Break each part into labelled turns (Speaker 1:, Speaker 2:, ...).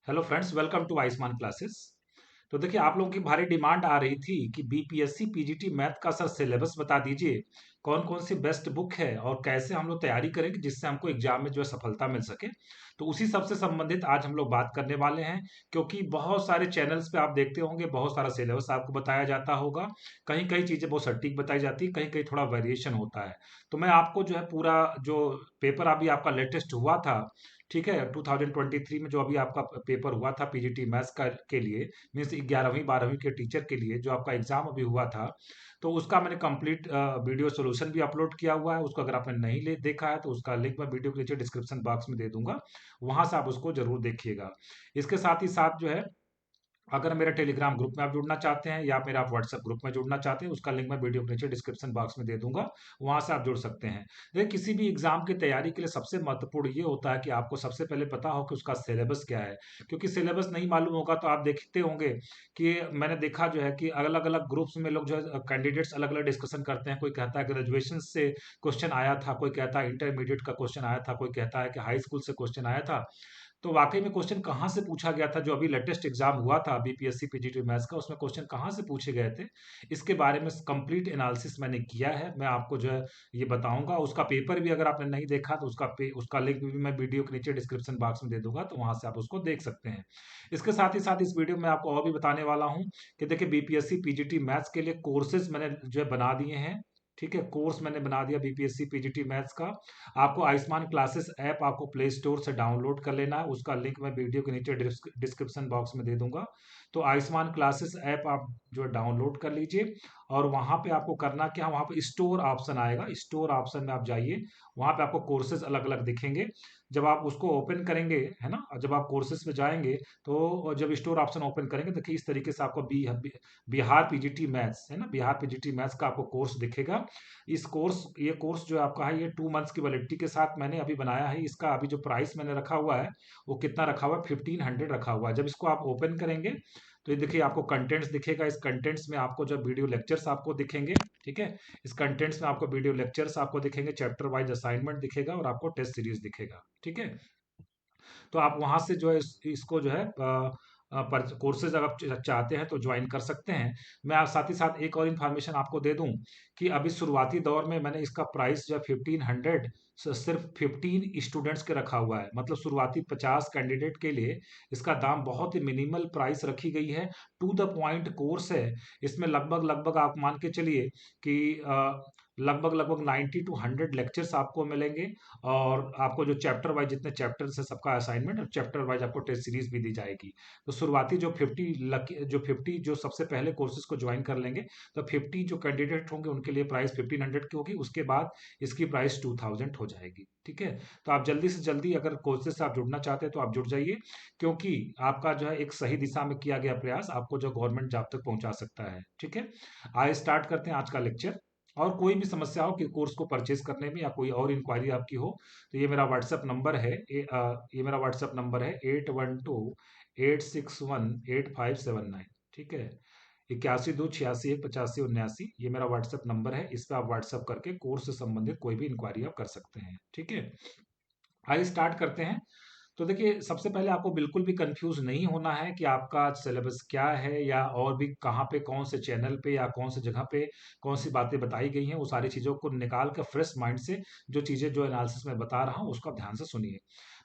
Speaker 1: Hello friends, welcome to Ayushman classes. तो देखिए, आप लोगों की भारी डिमांड आ रही थी कि बीपीएससी पीजीटी मैथ का सर सिलेबस बता दीजिए। कौन कौन सी बेस्ट बुक है और कैसे हम लोग तैयारी करेंगे जिससे हमको एग्जाम में जो है सफलता मिल सके। तो उसी सब से संबंधित आज हम लोग बात करने वाले हैं। क्योंकि बहुत सारे चैनल्स पे आप देखते होंगे, बहुत सारा सिलेबस आपको बताया जाता होगा। कहीं कहीं चीजें बहुत सटीक बताई जाती है, कहीं कहीं थोड़ा वेरिएशन होता है। तो मैं आपको जो है पूरा जो पेपर अभी आपका लेटेस्ट हुआ था, ठीक है, 2023 में जो अभी आपका पेपर हुआ था पीजीटी मैथ्स का के लिए, मीन्स 11वीं 12वीं के टीचर के लिए जो आपका एग्जाम अभी हुआ था, तो उसका मैंने कंप्लीट वीडियो सोल्यूशन भी अपलोड किया हुआ है। उसको अगर आपने नहीं देखा है तो उसका लिंक मैं वीडियो के नीचे डिस्क्रिप्शन बॉक्स में दे दूंगा, वहां से आप उसको जरूर देखिएगा। इसके साथ ही साथ जो है, अगर मेरे टेलीग्राम ग्रुप में आप जुड़ना चाहते हैं या मेरा आप व्हाट्सएप ग्रुप में जुड़ना चाहते हैं, उसका लिंक मैं वीडियो के नीचे डिस्क्रिप्शन बॉक्स में दे दूंगा, वहां से आप जुड़ सकते हैं। देखिए, किसी भी एग्जाम की तैयारी के लिए सबसे महत्वपूर्ण ये होता है कि आपको सबसे पहले पता हो कि उसका सिलेबस क्या है। क्योंकि सिलेबस नहीं मालूम होगा तो आप देखते होंगे कि मैंने देखा जो है कि अलग अलग ग्रुप्स में लोग जो है कैंडिडेट्स अलग अलग डिस्कशन करते हैं। कोई कहता है ग्रेजुएशन से क्वेश्चन आया था, कोई कहता है इंटरमीडिएट का क्वेश्चन आया था, कोई कहता है कि हाई स्कूल से क्वेश्चन आया था। तो वाकई में क्वेश्चन कहाँ से पूछा गया था, जो अभी लेटेस्ट एग्जाम हुआ था बीपीएससी पीजीटी मैथ्स का, उसमें क्वेश्चन कहाँ से पूछे गए थे, इसके बारे में कंप्लीट एनालिसिस मैंने किया है। मैं आपको जो है ये बताऊंगा। उसका पेपर भी अगर आपने नहीं देखा तो उसका लिंक भी मैं वीडियो के नीचे डिस्क्रिप्शन बॉक्स में दे दूंगा, तो वहां से आप उसको देख सकते हैं। इसके साथ ही साथ इस वीडियो में आपको और भी बताने वाला हूँ कि देखिए, बीपीएससी पीजीटी मैथ्स के लिए कोर्सेज मैंने जो है बना दिए हैं। ठीक है, कोर्स मैंने बना दिया बीपीएससी पीजीटी मैथ्स का। आपको आयुष्मान क्लासेस ऐप आपको प्ले स्टोर से डाउनलोड कर लेना है, उसका लिंक मैं वीडियो के नीचे डिस्क्रिप्शन बॉक्स में दे दूंगा। तो आयुष्मान क्लासेस ऐप आप जो डाउनलोड कर लीजिए। और वहां पे आपको करना क्या, वहां पे स्टोर ऑप्शन आएगा, स्टोर ऑप्शन में आप जाइए। वहां पे आपको कोर्सेज अलग अलग दिखेंगे। जब आप उसको ओपन करेंगे, है ना, जब आप कोर्सेज पे जाएंगे तो जब स्टोर ऑप्शन ओपन करेंगे, देखिए इस तरीके से आपको बिहार पीजीटी मैथ्स, है ना, बिहार पीजीटी मैथ्स का आपको कोर्स दिखेगा। ये कोर्स जो आपका है, ये 2 मंथ्स की वैलिडिटी के साथ मैंने अभी बनाया है। इसका अभी जो प्राइस मैंने रखा हुआ है, वो कितना रखा हुआ है, 1500 रखा हुआ है। जब इसको आप ओपन करेंगे तो ये देखिए आपको कंटेंट्स दिखेगा। इस कंटेंट्स में आपको जब वीडियो लेक्चर्स आपको दिखेंगे, ठीक है, इस कंटेंट्स में आपको वीडियो लेक्चर्स आपको दिखेंगे, चैप्टर वाइज असाइनमेंट दिखेगा और आपको टेस्ट सीरीज दिखेगा। ठीक है, तो आप वहां से जो है इसको जो है कोर्सेज अगर आप चाहते हैं तो ज्वाइन कर सकते हैं। मैं आप साथ ही साथ एक और इन्फॉर्मेशन आपको दे दूं कि अभी शुरुआती दौर में मैंने इसका प्राइस जो है 1500 सिर्फ 15 स्टूडेंट्स के रखा हुआ है। मतलब शुरुआती 50 कैंडिडेट के लिए इसका दाम बहुत ही मिनिमल प्राइस रखी गई है। टू द पॉइंट कोर्स है। इसमें लगभग लगभग आप मान के चलिए कि लगभग लगभग 90 टू 100 लेक्चर्स आपको मिलेंगे। और आपको जो चैप्टर वाइज जितने चैप्टर्स है सबका असाइनमेंट, और चैप्टर वाइज आपको टेस्ट सीरीज भी दी जाएगी। तो शुरुआती जो 50 जो सबसे पहले कोर्सेज को ज्वाइन कर लेंगे, तो 50 जो कैंडिडेट होंगे उनके लिए प्राइस 1500 की होगी। उसके बाद इसकी प्राइस 2000 हो जाएगी। ठीक है, तो आप जल्दी से जल्दी अगर कोर्सेज से आप जुड़ना चाहते हैं तो आप जुड़ जाइए। क्योंकि आपका जो है एक सही दिशा में किया गया प्रयास आपको जो गवर्नमेंट जॉब तक पहुंचा सकता है। ठीक है, आइए स्टार्ट करते हैं आज का लेक्चर। और कोई भी समस्या हो कि कोर्स को परचेज करने में या कोई और इंक्वायरी आपकी हो, तो ये मेरा व्हाट्सएप नंबर है। ये मेरा व्हाट्सएप नंबर है 8128618579। ठीक है, 8126818579, ये मेरा व्हाट्सएप नंबर है। इस पर आप व्हाट्सएप करके कोर्स से संबंधित कोई भी इंक्वायरी आप कर सकते हैं। ठीक है, आइए स्टार्ट करते हैं। तो देखिए, सबसे पहले आपको बिल्कुल भी कंफ्यूज नहीं होना है कि आपका सिलेबस क्या है, या और भी कहाँ पे, कौन से चैनल पे या कौन सी जगह पे कौन सी बातें बताई गई हैं। वो सारी चीज़ों को निकाल कर फ्रेश माइंड से जो चीज़ें जो एनालिसिस में बता रहा हूँ उसका ध्यान से सुनिए।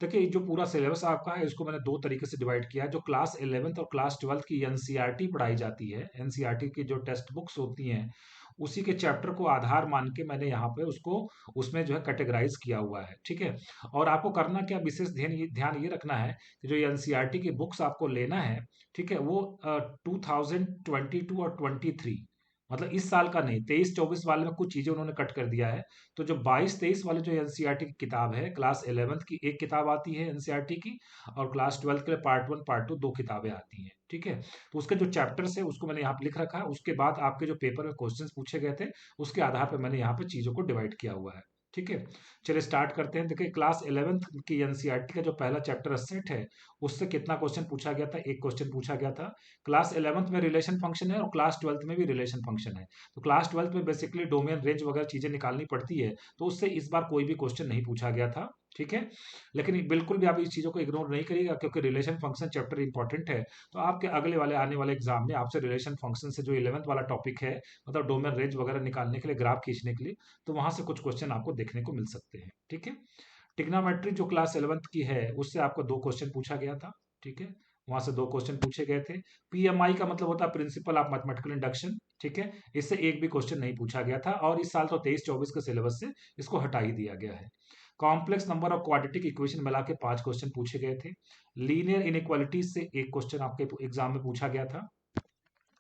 Speaker 1: देखिए, जो पूरा सिलेबस आपका है इसको मैंने दो तरीके से डिवाइड किया है। जो क्लास 11th और क्लास 12th की एनसीईआरटी पढ़ाई जाती है, एनसीईआरटी की जो टेक्स्ट बुक्स होती हैं, उसी के चैप्टर को आधार मान के मैंने यहाँ पे उसको उसमें जो है कैटेगराइज किया हुआ है। ठीक है, और आपको करना क्या, विशेष ध्यान ये रखना है कि जो एनसीईआरटी की बुक्स आपको लेना है, ठीक है, वो 2022 और 23, मतलब इस साल का नहीं, 23-24 वाले में कुछ चीजें उन्होंने कट कर दिया है। तो जो 22-23 वाले जो एनसीईआरटी की किताब है, क्लास 11th की एक किताब आती है एनसीईआरटी की, और क्लास 12th के लिए पार्ट 1 पार्ट 2 दो किताबें आती हैं। ठीक है, तो उसके जो चैप्टर्स है उसको मैंने यहाँ पे लिख रखा है। उसके बाद आपके जो पेपर में क्वेश्चंस पूछे गए थे, उसके आधार पर मैंने यहाँ पे चीजों को डिवाइड किया हुआ है। ठीक है, चलिए स्टार्ट करते हैं। देखिए, क्लास 11th की एनसीईआरटी का जो पहला चैप्टर सेट है, उससे कितना क्वेश्चन पूछा गया था, एक क्वेश्चन पूछा गया था। क्लास 11th में रिलेशन फंक्शन है और क्लास 12th में भी रिलेशन फंक्शन है। तो क्लास 12th में बेसिकली डोमेन रेंज वगैरह चीजें निकालनी पड़ती है, तो उससे इस बार कोई भी क्वेश्चन नहीं पूछा गया था। ठीक है। लेकिन बिल्कुल भी आप इस चीज़ों को इग्नोर नहीं करिएगा, क्योंकि रिलेशन फंक्शन चैप्टर इंपॉर्टेंट है। तो आपके अगले वाले आने वाले एग्जाम में आपसे रिलेशन फंक्शन से जो 11th वाला टॉपिक है, मतलब डोमेन रेंज वगैरह निकालने के लिए, ग्राफ खींचने के लिए, तो वहां से कुछ क्वेश्चन आपको देखने को मिल सकते हैं। ठीक है। टिग्नोमेट्री जो क्लास 11th की है, उससे आपको 2 क्वेश्चन पूछा गया था। ठीक है। वहां से 2 क्वेश्चन पूछे गए थे। पीएमआई का मतलब होता है प्रिंसिपल ऑफ मैथमेटिकल इंडक्शन। ठीक है। इससे एक भी क्वेश्चन नहीं पूछा गया था, और इस साल तो 23-24 के सिलेबस से इसको हटा ही दिया गया है। कॉम्प्लेक्स नंबर और क्वाड्रेटिक इक्वेशन मिला के 5 क्वेश्चन पूछे गए थे। लीनियर इनइक्वालिटीज से एक क्वेश्चन आपके एग्जाम में पूछा गया था।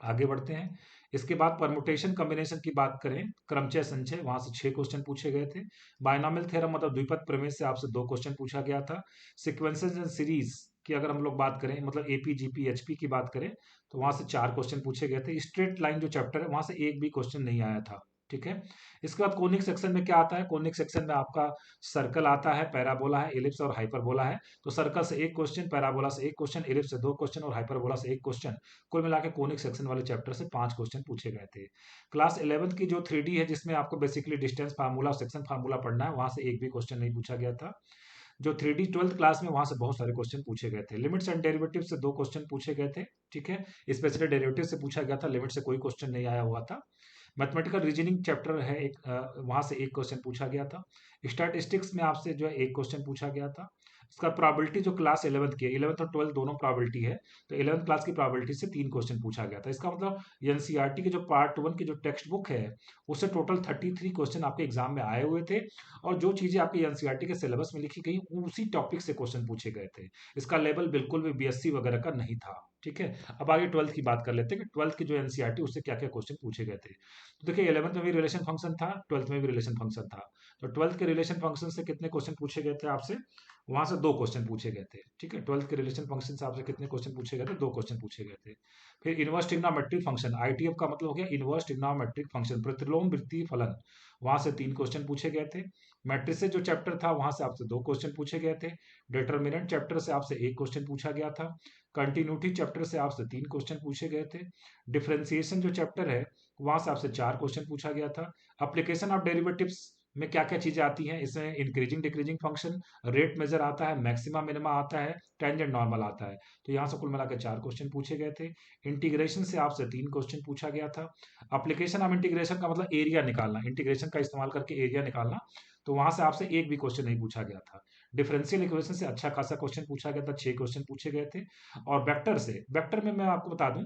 Speaker 1: आगे बढ़ते हैं। इसके बाद परमुटेशन कॉम्बिनेशन की बात करें, क्रमचय संचय, वहां से 6 क्वेश्चन पूछे गए थे। बायनॉमियल थ्योरम मतलब द्विपद प्रमेय से आपसे 2 क्वेश्चन पूछा गया था। सीक्वेंसेस एंड सीरीज की अगर हम लोग बात करें, मतलब एपी जीपी एचपी की बात करें, तो वहां से 4 क्वेश्चन पूछे गए थे। स्ट्रेट लाइन जो चैप्टर है, वहां से एक भी क्वेश्चन नहीं आया था। ठीक है। इसके बाद कोनिक सेक्शन में क्या आता है? कोनिक सेक्शन में आपका सर्कल आता है, पैराबोला है, एलिप्स और हाइपरबोला है। तो सर्कल से एक क्वेश्चन, पैराबोला से एक क्वेश्चन, एलिप्स से 2 क्वेश्चन और हाइपरबोला से एक क्वेश्चन। कुल मिला के कोनिक सेक्शन वाले चैप्टर से 5 क्वेश्चन पूछे गए थे। क्लास 11th की जो 3D है, जिसमें आपको बेसिकली डिस्टेंस फार्मूला और सेक्शन फार्मूला पढ़ना है, वहां से एक भी क्वेश्चन नहीं पूछा गया था। जो 3D 12th क्लास में, वहां से बहुत सारे क्वेश्चन पूछे गए थे। लिमिट्स एंड डेरिवेटिव से 2 क्वेश्चन पूछे गए थे। ठीक है। स्पेशली डेरिवेटिव से पूछा गया था, लिमिट से कोई क्वेश्चन नहीं आया हुआ था। मैथमेटिकल रीजनिंग चैप्टर है एक, वहां से एक क्वेश्चन पूछा गया था। स्टैटिस्टिक्स में आपसे जो है एक क्वेश्चन पूछा गया था। इसका प्रोबेबिलिटी जो क्लास 11th की है, 11th और 12th दोनों प्रोबेबिलिटी है, तो 11th क्लास की प्रोबेबिलिटी से 3 क्वेश्चन पूछा गया था। इसका मतलब एनसीईआरटी के जो पार्ट 1 की जो टेक्स्ट बुक है, उससे टोटल 33 क्वेश्चन आपके एग्जाम में आए हुए थे। और जो चीजें आपकी एनसीईआरटी के सिलेबस में लिखी गई, उसी टॉपिक से क्वेश्चन पूछे गए थे। इसका लेवल बिल्कुल भी बीएससी वगैरह का नहीं था। ठीक है। अब आगे 12th की बात कर लेते हैं कि 12th की जो एनसीईआरटी, उससे क्या क्या क्वेश्चन पूछे गए थे। तो देखिए, 11th में भी रिलेशन फंक्शन था, 12th में भी रिलेशन फंक्शन था। तो 12th के रिलेशन फंक्शन से कितने क्वेश्चन पूछे गए थे आपसे? वहां से 2 क्वेश्चन पूछे गए थे। ठीक है। 12th के रिलेशन फंक्शन से आपसे कितने क्वेश्चन पूछे गए थे? 2 क्वेश्चन पूछे गए थे। फिर इनवर्स ट्रिग्नोमेट्रिक फंक्शन, आईटीएफ का मतलब हो गया इनवर्स ट्रिग्नोमेट्रिक फंक्शन, प्रतिलोम वृत्तीय फलन, वहां से 3 क्वेश्चन पूछे गए थे। मैट्रिसेस जो चैप्टर था, वहां से आपसे 2 क्वेश्चन पूछे गए थे। डिटर्मिनेंट चैप्टर से आपसे एक क्वेश्चन पूछा गया था। कंटिन्यूटी चैप्टर से आपसे 3 क्वेश्चन पूछे गए थे। डिफरेंशिएशन जो चैप्टर है, वहां से आपसे 4 क्वेश्चन पूछा गया था। अप्लीकेशन ऑफ डेरिवेटिव्स में क्या क्या चीजें आती हैं, इसमें increasing decreasing function, rate measure आता है, मैक्सिमा मिनिमा आता है, टेंजेंट नॉर्मल आता है। तो यहाँ से कुल मिलाकर 4 क्वेश्चन पूछे गए थे। इंटीग्रेशन से आपसे 3 क्वेश्चन पूछा गया था। अप्लीकेशन ऑफ इंटीग्रेशन का मतलब एरिया निकालना, इंटीग्रेशन का इस्तेमाल करके एरिया निकालना, तो वहां से आपसे एक भी क्वेश्चन नहीं पूछा गया था। डिफरेंशियल इक्वेशन से अच्छा खासा क्वेश्चन पूछा गया था, 6 क्वेश्चन पूछे गए थे। और वेक्टर से, वेक्टर में मैं आपको बता दूं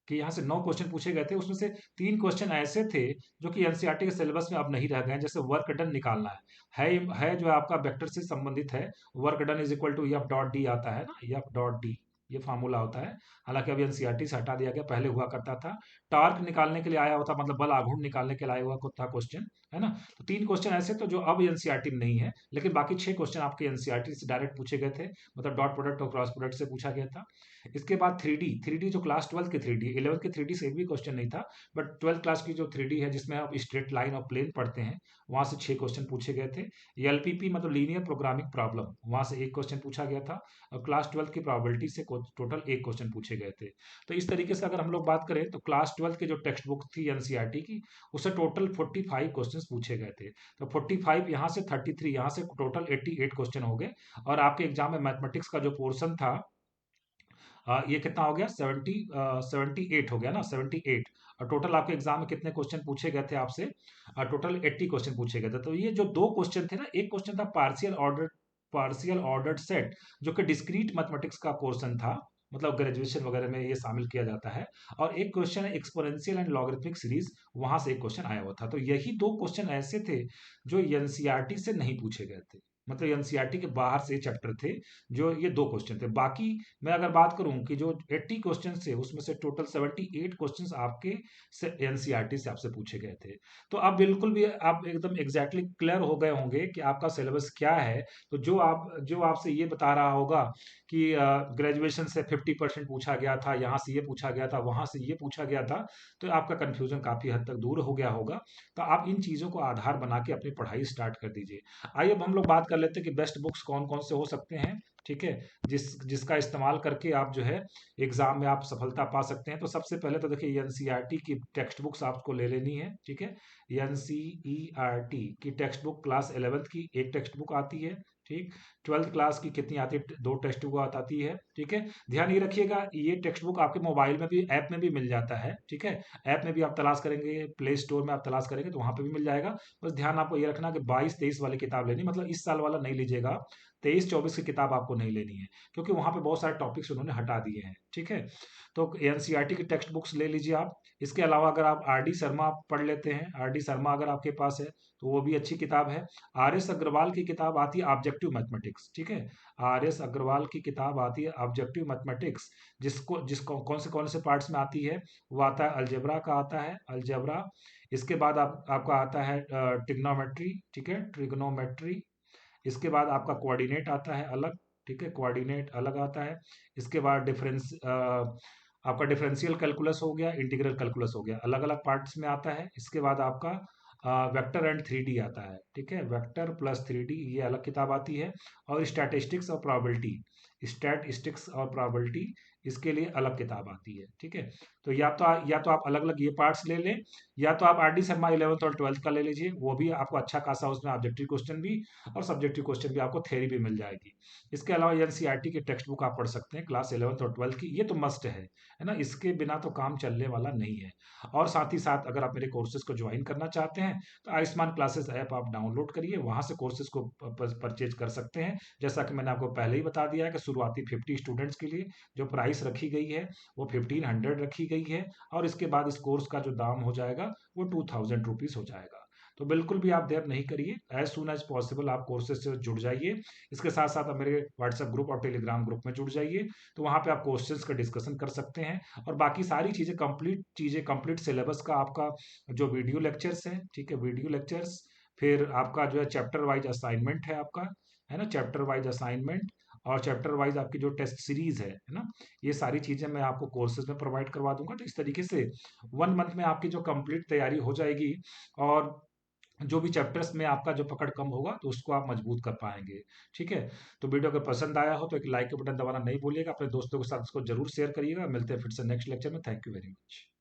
Speaker 1: कि यहाँ से 9 क्वेश्चन पूछे गए थे, उसमें से 3 क्वेश्चन ऐसे थे जो कि एनसीईआरटी के सिलेबस में अब नहीं रह गए हैं। जैसे वर्क डन निकालना है जो आपका वेक्टर से संबंधित है। Work done is equal to F dot D आता है ना, एफ डॉट डी, ये फार्मूला होता है। हालांकि अभी एनसीईआरटी से हटा दिया गया, पहले हुआ करता था। टार्क निकालने के लिए आया होता, मतलब बल आघूर्ण निकालने के लिए आया हुआ था क्वेश्चन, है ना। तो 3 क्वेश्चन ऐसे तो जो अब एनसीईआरटी में नहीं है, लेकिन बाकी 6 क्वेश्चन आपके एनसीईआरटी से डायरेक्ट पूछे गए थे, मतलब डॉट प्रोडक्ट और क्रॉस प्रोडक्ट से पूछा गया था। इसके बाद 3D जो क्लास 12 की 3D, 11th की 3D से एक भी क्वेश्चन नहीं था, बट 12th क्लास की जो 3D है, जिसमें आप स्ट्रेट लाइन और प्लेन पढ़ते हैं, वहां से 6 क्वेश्चन पूछे गए थे। एलपीपी मतलब लीनियर प्रोग्रामिंग प्रॉब्लम, वहां से एक क्वेश्चन पूछा गया था। और क्लास 12 की प्रोबेबिलिटी से टोटल एक क्वेश्चन पूछे गए थे। तो इस तरीके से अगर हम लोग बात करें, तो क्लास 12 की जो टेक्स्ट बुक थी एनसीईआरटी की, उससे टोटल 45 क्वेश्चन पूछे गए थे। तो 45 यहाँ से 33, यहाँ से टोटल 88 क्वेश्चन हो गए। और आपके एग्जाम में मैथमेटिक्स का जो पोर्शन था, ये कितना हो गया? 78 हो गया ना, 78। और टोटल आपके एग्जाम में कितने क्वेश्चन पूछे गए थे आपसे? टोटल 80 क्वेश्चन पूछे गए थे। तो ये जो 2 क्वेश्चन थे ना, एक क्वेश्चन था पार्शियल ऑर्डर्ड सेट, जो कि डिस्क्रीट मैथमेटिक्स का पोर्शन था, मतलब ग्रेजुएशन वगैरह में ये शामिल किया जाता है। और एक क्वेश्चन है एक्सपोनेंशियल एंड लॉगरिथमिक सीरीज, वहां से एक क्वेश्चन आया हुआ था। तो यही 2 क्वेश्चन ऐसे थे जो एनसीईआरटी से नहीं पूछे गए थे, मतलब एनसीईआरटी के बाहर से चैप्टर थे। जो ये 2 क्वेश्चन थे, बाकी मैं अगर बात करूं कि जो 80 क्वेश्चन थे, उसमें से टोटल 78 क्वेश्चन आपके से एनसीईआरटी से आपसे पूछे गए थे। तो अब बिल्कुल भी आप एकदम एग्जैक्टली क्लियर हो गए होंगे कि आपका सिलेबस क्या है। तो जो आपसे ये बता रहा होगा कि ग्रेजुएशन से 50% पूछा गया था, यहाँ से ये पूछा गया था, वहां से ये पूछा गया था, तो आपका कंफ्यूजन काफी हद तक दूर हो गया होगा। तो आप इन चीजों को आधार बना के अपनी पढ़ाई स्टार्ट कर दीजिए। आइए अब हम लोग बात कर लेते हैं कि बेस्ट बुक्स कौन कौन से हो सकते हैं। ठीक है। जिसका इस्तेमाल करके आप जो है एग्जाम में आप सफलता पा सकते हैं। तो सबसे पहले तो देखिए, एनसीईआरटी की टेक्स्ट बुक्स आपको ले लेनी है। ठीक है। एनसीईआरटी की टेक्स्ट बुक क्लास 11th की एक टेक्स्ट बुक आती है। ठीक। 12th क्लास की कितनी आती है, 2 टेक्स्ट बुक आती है, ठीक है। ध्यान ये रखिएगा, ये टेक्स्ट बुक आपके मोबाइल में भी, ऐप में भी मिल जाता है, ठीक है। ऐप में भी आप तलाश करेंगे, प्ले स्टोर में आप तलाश करेंगे तो वहां पे भी मिल जाएगा। बस ध्यान आपको ये रखना कि 22-23 वाली किताब लेनी, मतलब इस साल वाला नहीं लीजिएगा, 23-24 की किताब आपको नहीं लेनी है, क्योंकि वहां पे बहुत सारे टॉपिक्स उन्होंने हटा दिए हैं, ठीक है। तो एनसीईआरटी की टेक्स्ट बुक्स ले लीजिए आप। इसके अलावा अगर आप आर डी शर्मा पढ़ लेते हैं, आर डी शर्मा अगर आपके पास है तो वो भी अच्छी किताब है। आर एस अग्रवाल की किताब आती है ऑब्जेक्टिव मैथमेटिक्स, ठीक है। आर एस अग्रवाल की किताब आती है ऑब्जेक्टिव मैथमेटिक्स, जिसको कौन से पार्ट्स में आती है, वो आता है अलजेब्रा का, आता है अलजेब्रा। इसके बाद आपका आता है ट्रिग्नोमेट्री, ठीक है, ट्रिग्नोमेट्री। इसके बाद आपका कोऑर्डिनेट आता है अलग, ठीक है, कोऑर्डिनेट अलग आता है। इसके बाद आपका डिफरेंशियल कैलकुलस हो गया, इंटीग्रल कैलकुलस हो गया, अलग अलग पार्ट्स में आता है। इसके बाद आपका वेक्टर एंड 3D आता है, ठीक है, वेक्टर प्लस 3D, ये अलग किताब आती है। और स्टैटिस्टिक्स और प्रोबेबिलिटी, स्टैटिस्टिक्स और प्रोबेबिलिटी, इसके लिए अलग किताब आती है, ठीक है। तो या तो आप अलग अलग ये पार्ट्स ले लें, या तो आप आर डी शर्मा 11th और 12th का ले लीजिए, वो भी आपको अच्छा खासा, उसमें ऑब्जेक्टिव क्वेश्चन भी और सब्जेक्टिव क्वेश्चन भी, आपको थ्योरी भी मिल जाएगी। इसके अलावा एनसीईआरटी की टेक्स्ट बुक आप पढ़ सकते हैं क्लास 11th और 12th की, ये तो मस्ट है ना, इसके बिना तो काम चलने वाला नहीं है। और साथ ही साथ अगर आप मेरे कोर्सेज को ज्वाइन करना चाहते हैं तो आयुष्मान क्लासेस ऐप आप डाउनलोड करिए, वहां से कोर्सेज को परचेज कर सकते हैं। जैसा कि मैंने आपको पहले ही बता दिया है कि शुरुआती 50 स्टूडेंट्स के लिए जो प्राइस रखी गई है वो 1500 रखी गई है, और इसके बाद इस कोर्स का जो दाम हो जाएगा वो 2000 रुपीज हो जाएगा। तो बिल्कुल भी आप देर नहीं करिए, एज सुन एज पॉसिबल आप कोर्सेज से जुड़ जाइए। इसके साथ साथ आप मेरे व्हाट्सएप ग्रुप और टेलीग्राम ग्रुप में जुड़ जाइए, तो वहाँ पे आप क्वेश्चंस का डिस्कशन कर सकते हैं। और बाकी सारी चीज़ें कंप्लीट सिलेबस का आपका जो वीडियो लेक्चर्स हैं, ठीक है, वीडियो लेक्चर्स, फिर आपका जो है चैप्टर वाइज असाइनमेंट है आपका, है ना, चैप्टर वाइज असाइनमेंट, और चैप्टर वाइज आपकी जो टेस्ट सीरीज है ना, ये सारी चीज़ें मैं आपको कोर्सेज में प्रोवाइड करवा दूंगा। तो इस तरीके से 1 मंथ में आपकी जो कंप्लीट तैयारी हो जाएगी, और जो भी चैप्टर्स में आपका जो पकड़ कम होगा तो उसको आप मजबूत कर पाएंगे, ठीक है। तो वीडियो अगर पसंद आया हो तो एक लाइक का बटन दबाना नहीं भूलिएगा, अपने दोस्तों के साथ इसको जरूर शेयर करिएगा। मिलते हैं फिर से नेक्स्ट लेक्चर में। Thank you very much.